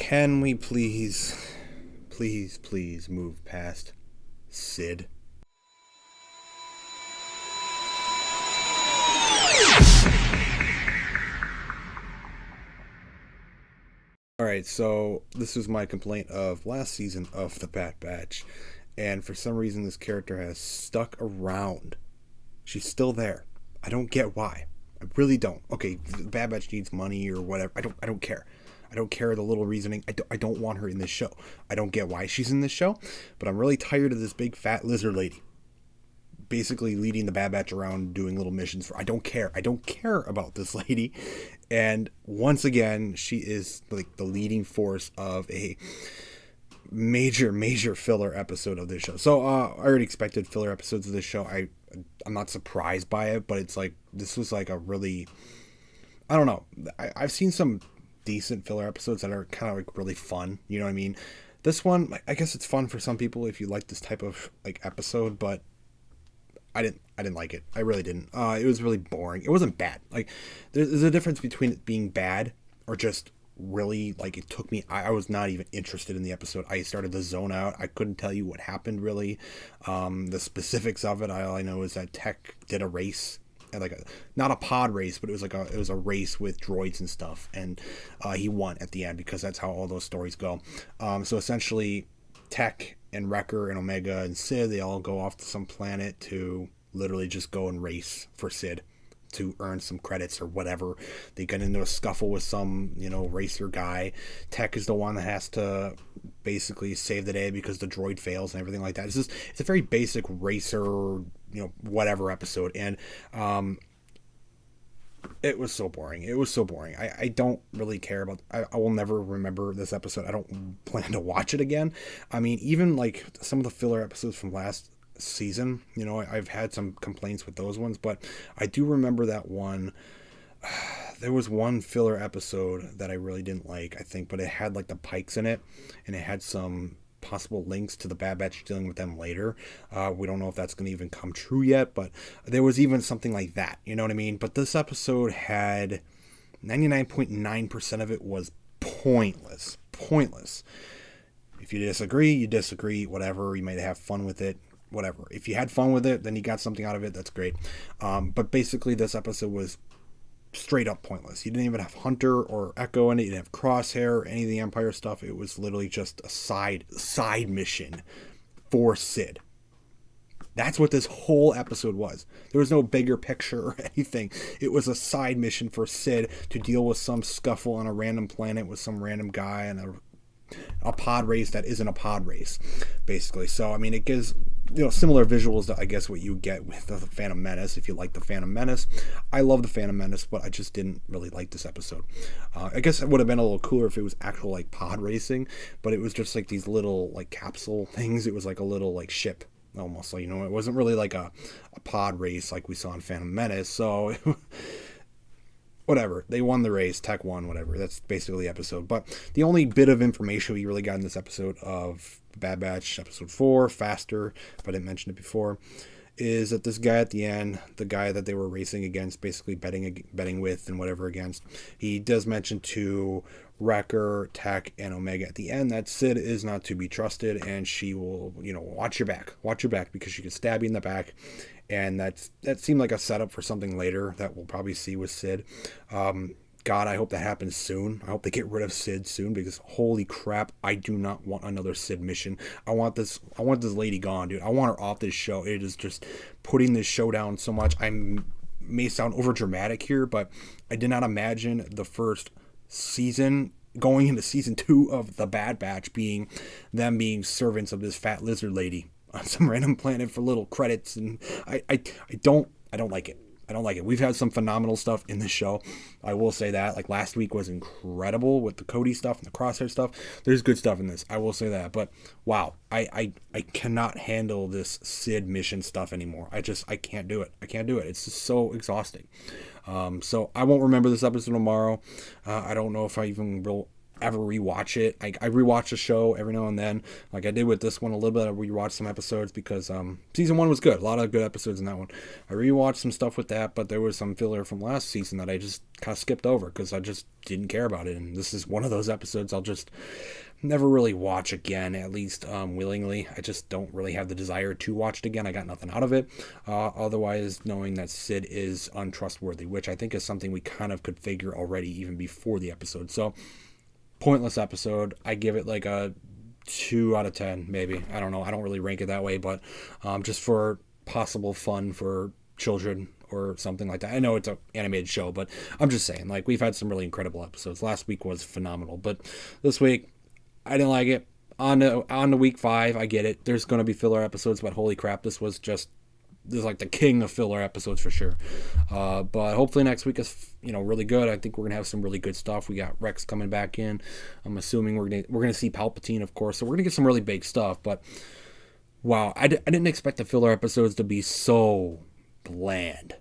Can we please move past Sid? Alright, so this was my complaint of last season of The Bad Batch, and for some reason this character has stuck around. She's still there. I don't get why. I really don't. Okay, the Bad Batch needs money or whatever. I don't care. I don't care the little reasoning. I don't want her in this show. I don't get why she's in this show, but I'm really tired of this big fat lizard lady basically leading the Bad Batch around doing little missions for. I don't care. I don't care about this lady. And once again, she is like the leading force of a major filler episode of this show. So I already expected filler episodes of this show. I'm not surprised by it, but it's like this was like a really, I don't know. I've seen some decent filler episodes that are kind of like really fun. You know what I mean? This one, I guess it's fun for some people if you like this type of like episode, but I didn't like it. I really didn't. It was really boring. It wasn't bad. Like there's a difference between it being bad or just really like it took me. I was not even interested in the episode. I started to zone out. I couldn't tell you what happened really. The specifics of it. All I know is that Tech did a race. Like not a pod race, but it was a race with droids and stuff, and he won at the end because that's how all those stories go. So essentially, Tech and Wrecker and Omega and Sid, they all go off to some planet to literally just go and race for Sid to earn some credits or whatever. They get into a scuffle with some, racer guy. Tech is the one that has to basically save the day because the droid fails and everything like that. It's a very basic racer, whatever episode. And it was so boring. It was so boring. I don't really care about. I will never remember this episode. I don't plan to watch it again. I mean, even like some of the filler episodes from last season, I've had some complaints with those ones, but I do remember that one. There was one filler episode that I really didn't like, I think, but it had like the Pikes in it, and it had some possible links to the Bad Batch dealing with them later. We don't know if that's going to even come true yet, but there was even something like that, you know what I mean? But this episode had 99.9% of it was pointless. If you disagree, you disagree, whatever. You might have fun with it, whatever. If you had fun with it, then you got something out of it, that's great. But basically this episode was straight up pointless. You didn't even have Hunter or Echo in it. You didn't have Crosshair or any of the Empire stuff. It was literally just a side mission for Sid. That's what this whole episode was. There was no bigger picture or anything. It was a side mission for Sid to deal with some scuffle on a random planet with some random guy and a pod race that isn't a pod race, basically. So, I mean, it gives, similar visuals to, I guess, what you get with the Phantom Menace, if you like the Phantom Menace. I love the Phantom Menace, but I just didn't really like this episode. I guess it would have been a little cooler if it was actual, like, pod racing, but it was just, like, these little, like, capsule things. It was, like, a little, like, ship, almost. Like, it wasn't really, like, a pod race like we saw in Phantom Menace, so whatever. They won the race. Tech won, whatever. That's basically the episode. But the only bit of information we really got in this episode of Bad Batch, episode 4, Faster, if I didn't mention it before, is that this guy at the end, the guy that they were racing against, basically betting with and whatever against, he does mention to Wrecker, Tech, and Omega at the end that Sid is not to be trusted, and she will, watch your back because she can stab you in the back. And that seemed like a setup for something later that we'll probably see with Sid. God, I hope that happens soon. I hope they get rid of Sid soon, because holy crap, I do not want another Sid mission. I want this lady gone, dude. I want her off this show. It is just putting this show down so much. I may sound over dramatic here, but I did not imagine the first season going into season 2 of The Bad Batch being servants of this fat lizard lady on some random planet for little credits, and I don't like it. I don't like it. We've had some phenomenal stuff in this show. I will say that. Like last week was incredible with the Cody stuff and the Crosshair stuff. There's good stuff in this. I will say that. But wow, I cannot handle this Sid mission stuff anymore. I can't do it. It's just so exhausting. So I won't remember this episode tomorrow. I don't know if I even will ever rewatch it. I rewatch the show every now and then, like I did with this one a little bit. I rewatched some episodes because season 1 was good, a lot of good episodes in that one. I rewatched some stuff with that, but there was some filler from last season that I just kind of skipped over because I just didn't care about it, and this is one of those episodes I'll just never really watch again, at least willingly. I just don't really have the desire to watch it again. I got nothing out of it, otherwise knowing that Sid is untrustworthy, which I think is something we kind of could figure already even before the episode. So pointless episode. I give it like a 2 out of 10, maybe. I don't know. I don't really rank it that way, but just for possible fun for children or something like that. I know it's an animated show, but I'm just saying, like, we've had some really incredible episodes. Last week was phenomenal, but this week I didn't like it. On to week 5, I get it. There's going to be filler episodes, but holy crap, this is like the king of filler episodes for sure. But hopefully next week is really good. I think we're gonna have some really good stuff. We got Rex coming back in. I'm assuming we're gonna see Palpatine, of course. So we're gonna get some really big stuff. But wow, I didn't expect the filler episodes to be so bland.